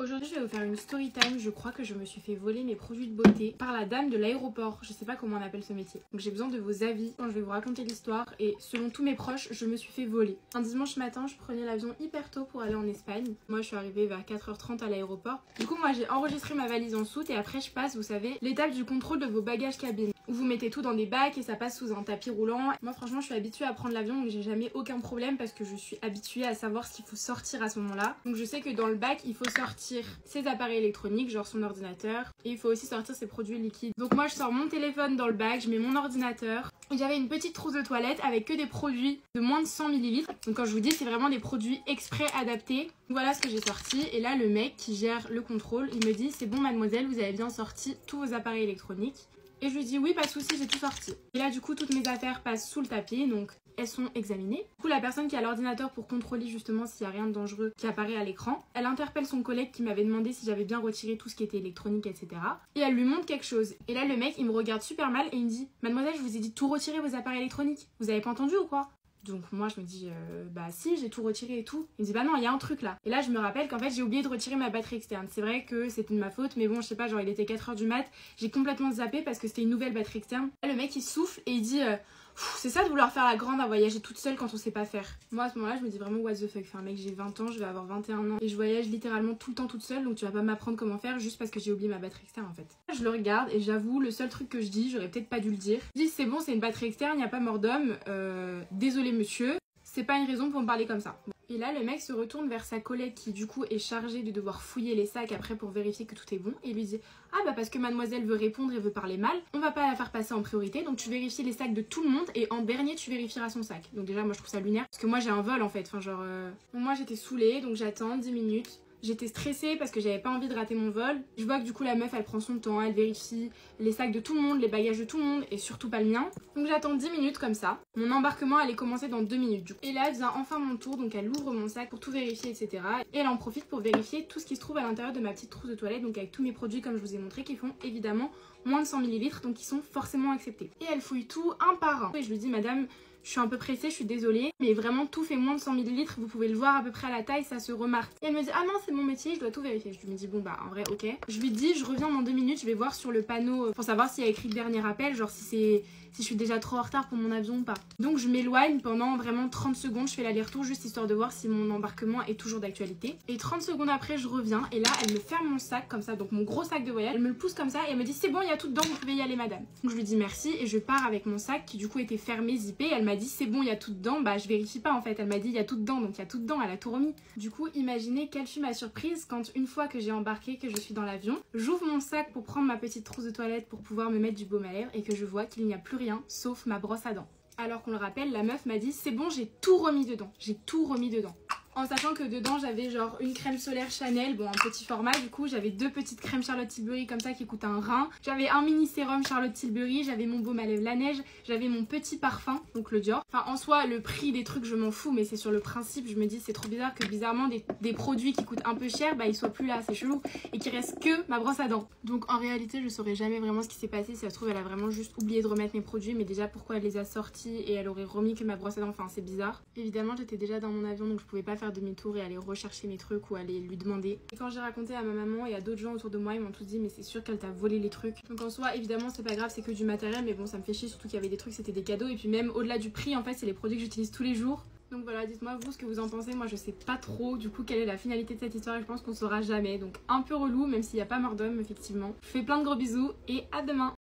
Aujourd'hui, je vais vous faire une story time. Je crois que je me suis fait voler mes produits de beauté par la dame de l'aéroport. Je sais pas comment on appelle ce métier. Donc j'ai besoin de vos avis quand je vais vous raconter l'histoire. Et selon tous mes proches, je me suis fait voler. Un dimanche matin, je prenais l'avion hyper tôt pour aller en Espagne. Moi, je suis arrivée vers 4h30 à l'aéroport. Du coup, moi, j'ai enregistré ma valise en soute et après, je passe, vous savez, l'étape du contrôle de vos bagages cabine. Où vous mettez tout dans des bacs et ça passe sous un tapis roulant. Moi, franchement, je suis habituée à prendre l'avion, donc j'ai jamais aucun problème parce que je suis habituée à savoir ce qu'il faut sortir à ce moment-là. Donc je sais que dans le bac, il faut sortir ses appareils électroniques, genre son ordinateur, et il faut aussi sortir ses produits liquides. Donc moi, je sors mon téléphone dans le bac, je mets mon ordinateur. Et j'avais une petite trousse de toilette avec que des produits de moins de 100 ml. Donc quand je vous dis, c'est vraiment des produits exprès adaptés. Voilà ce que j'ai sorti. Et là, le mec qui gère le contrôle, il me dit: c'est bon mademoiselle, vous avez bien sorti tous vos appareils électroniques. Et je lui dis: oui, pas de souci, j'ai tout sorti. Et là, du coup, toutes mes affaires passent sous le tapis, donc elles sont examinées. Du coup, la personne qui a l'ordinateur pour contrôler justement s'il n'y a rien de dangereux qui apparaît à l'écran, elle interpelle son collègue qui m'avait demandé si j'avais bien retiré tout ce qui était électronique, etc. Et elle lui montre quelque chose. Et là, le mec, il me regarde super mal et il me dit: mademoiselle, je vous ai dit de tout retirer vos appareils électroniques. Vous avez pas entendu ou quoi? Donc moi je me dis bah si, j'ai tout retiré et tout. Il me dit: bah non, il y a un truc là. Et là je me rappelle qu'en fait j'ai oublié de retirer ma batterie externe. C'est vrai que c'était de ma faute, mais bon, je sais pas, genre il était 4h du mat, j'ai complètement zappé parce que c'était une nouvelle batterie externe. Là, le mec il souffle et il dit: c'est ça de vouloir faire la grande à voyager toute seule quand on sait pas faire. Moi à ce moment là je me dis vraiment what the fuck. Enfin mec, j'ai 20 ans, je vais avoir 21 ans et je voyage littéralement tout le temps toute seule, donc tu vas pas m'apprendre comment faire juste parce que j'ai oublié ma batterie externe en fait. Je le regarde et j'avoue, le seul truc que je dis, j'aurais peut-être pas dû le dire. Je dis: c'est bon, c'est une batterie externe, y a pas mort d'homme, désolé monsieur. C'est pas une raison pour me parler comme ça. Et là, le mec se retourne vers sa collègue qui du coup est chargée de devoir fouiller les sacs après pour vérifier que tout est bon. Et lui dit: ah bah parce que mademoiselle veut répondre et veut parler mal, on va pas la faire passer en priorité, donc tu vérifies les sacs de tout le monde et en dernier tu vérifieras son sac. Donc déjà moi je trouve ça lunaire parce que moi j'ai un vol en fait, enfin genre... Bon, moi j'étais saoulée donc j'attends 10 minutes. J'étais stressée parce que j'avais pas envie de rater mon vol. Je vois que du coup la meuf elle prend son temps, elle vérifie les sacs de tout le monde, les bagages de tout le monde et surtout pas le mien. Donc j'attends 10 minutes comme ça. Mon embarquement allait commencer dans 2 minutes du coup. Et là vient enfin mon tour, donc elle ouvre mon sac pour tout vérifier, etc. Et elle en profite pour vérifier tout ce qui se trouve à l'intérieur de ma petite trousse de toilette, donc avec tous mes produits comme je vous ai montré qui font évidemment moins de 100 ml, donc qui sont forcément acceptés. Et elle fouille tout un par un. Et je lui dis: madame, je suis un peu pressée, je suis désolée, mais vraiment tout fait moins de 100 ml, vous pouvez le voir à peu près à la taille, ça se remarque. Et elle me dit: ah non, c'est mon métier, je dois tout vérifier. Je lui dis: bon bah en vrai ok. Je lui dis: je reviens dans 2 minutes, je vais voir sur le panneau pour savoir s'il y a écrit dernier appel, genre si je suis déjà trop en retard pour mon avion ou pas. Donc je m'éloigne pendant vraiment 30 secondes, je fais l'aller-retour juste histoire de voir si mon embarquement est toujours d'actualité. Et 30 secondes après je reviens et là elle me ferme mon sac comme ça, donc mon gros sac de voyage, elle me le pousse comme ça et elle me dit: c'est bon, il y a tout dedans, vous pouvez y aller madame. Donc je lui dis merci et je pars avec mon sac qui du coup était fermé, zippé. Elle m'a dit: c'est bon, il y a tout dedans. Bah je vérifie pas en fait, elle m'a dit: il y a tout dedans, donc il y a tout dedans, elle a tout remis. Du coup imaginez quelle fut ma surprise quand une fois que j'ai embarqué, que je suis dans l'avion, j'ouvre mon sac pour prendre ma petite trousse de toilette pour pouvoir me mettre du baume à lèvres et que je vois qu'il n'y a plus rien sauf ma brosse à dents. Alors qu'on le rappelle, la meuf m'a dit: c'est bon, j'ai tout remis dedans, j'ai tout remis dedans. En sachant que dedans j'avais genre une crème solaire Chanel, bon en petit format du coup, j'avais 2 petites crèmes Charlotte Tilbury comme ça qui coûtent un rein, j'avais un mini sérum Charlotte Tilbury, j'avais mon baume à lèvres La Neige, j'avais mon petit parfum, donc le Dior. Enfin en soi le prix des trucs je m'en fous, mais c'est sur le principe, je me dis c'est trop bizarre que bizarrement des produits qui coûtent un peu cher, bah ils soient plus là, c'est chelou, et qu'il reste que ma brosse à dents. Donc en réalité je saurais jamais vraiment ce qui s'est passé, si ça se trouve elle a vraiment juste oublié de remettre mes produits, mais déjà pourquoi elle les a sortis et elle aurait remis que ma brosse à dents, enfin c'est bizarre. Évidemment j'étais déjà dans mon avion donc je pouvais pas faire demi-tour et aller rechercher mes trucs ou aller lui demander. Et quand j'ai raconté à ma maman et à d'autres gens autour de moi, ils m'ont tous dit: mais c'est sûr qu'elle t'a volé les trucs. Donc en soi évidemment c'est pas grave, c'est que du matériel, mais bon ça me fait chier, surtout qu'il y avait des trucs, c'était des cadeaux, et puis même au-delà du prix en fait c'est les produits que j'utilise tous les jours. Donc voilà, dites-moi vous ce que vous en pensez. Moi je sais pas trop du coup quelle est la finalité de cette histoire et je pense qu'on saura jamais, donc un peu relou même s'il n'y a pas mort d'homme effectivement. Je vous fais plein de gros bisous et à demain.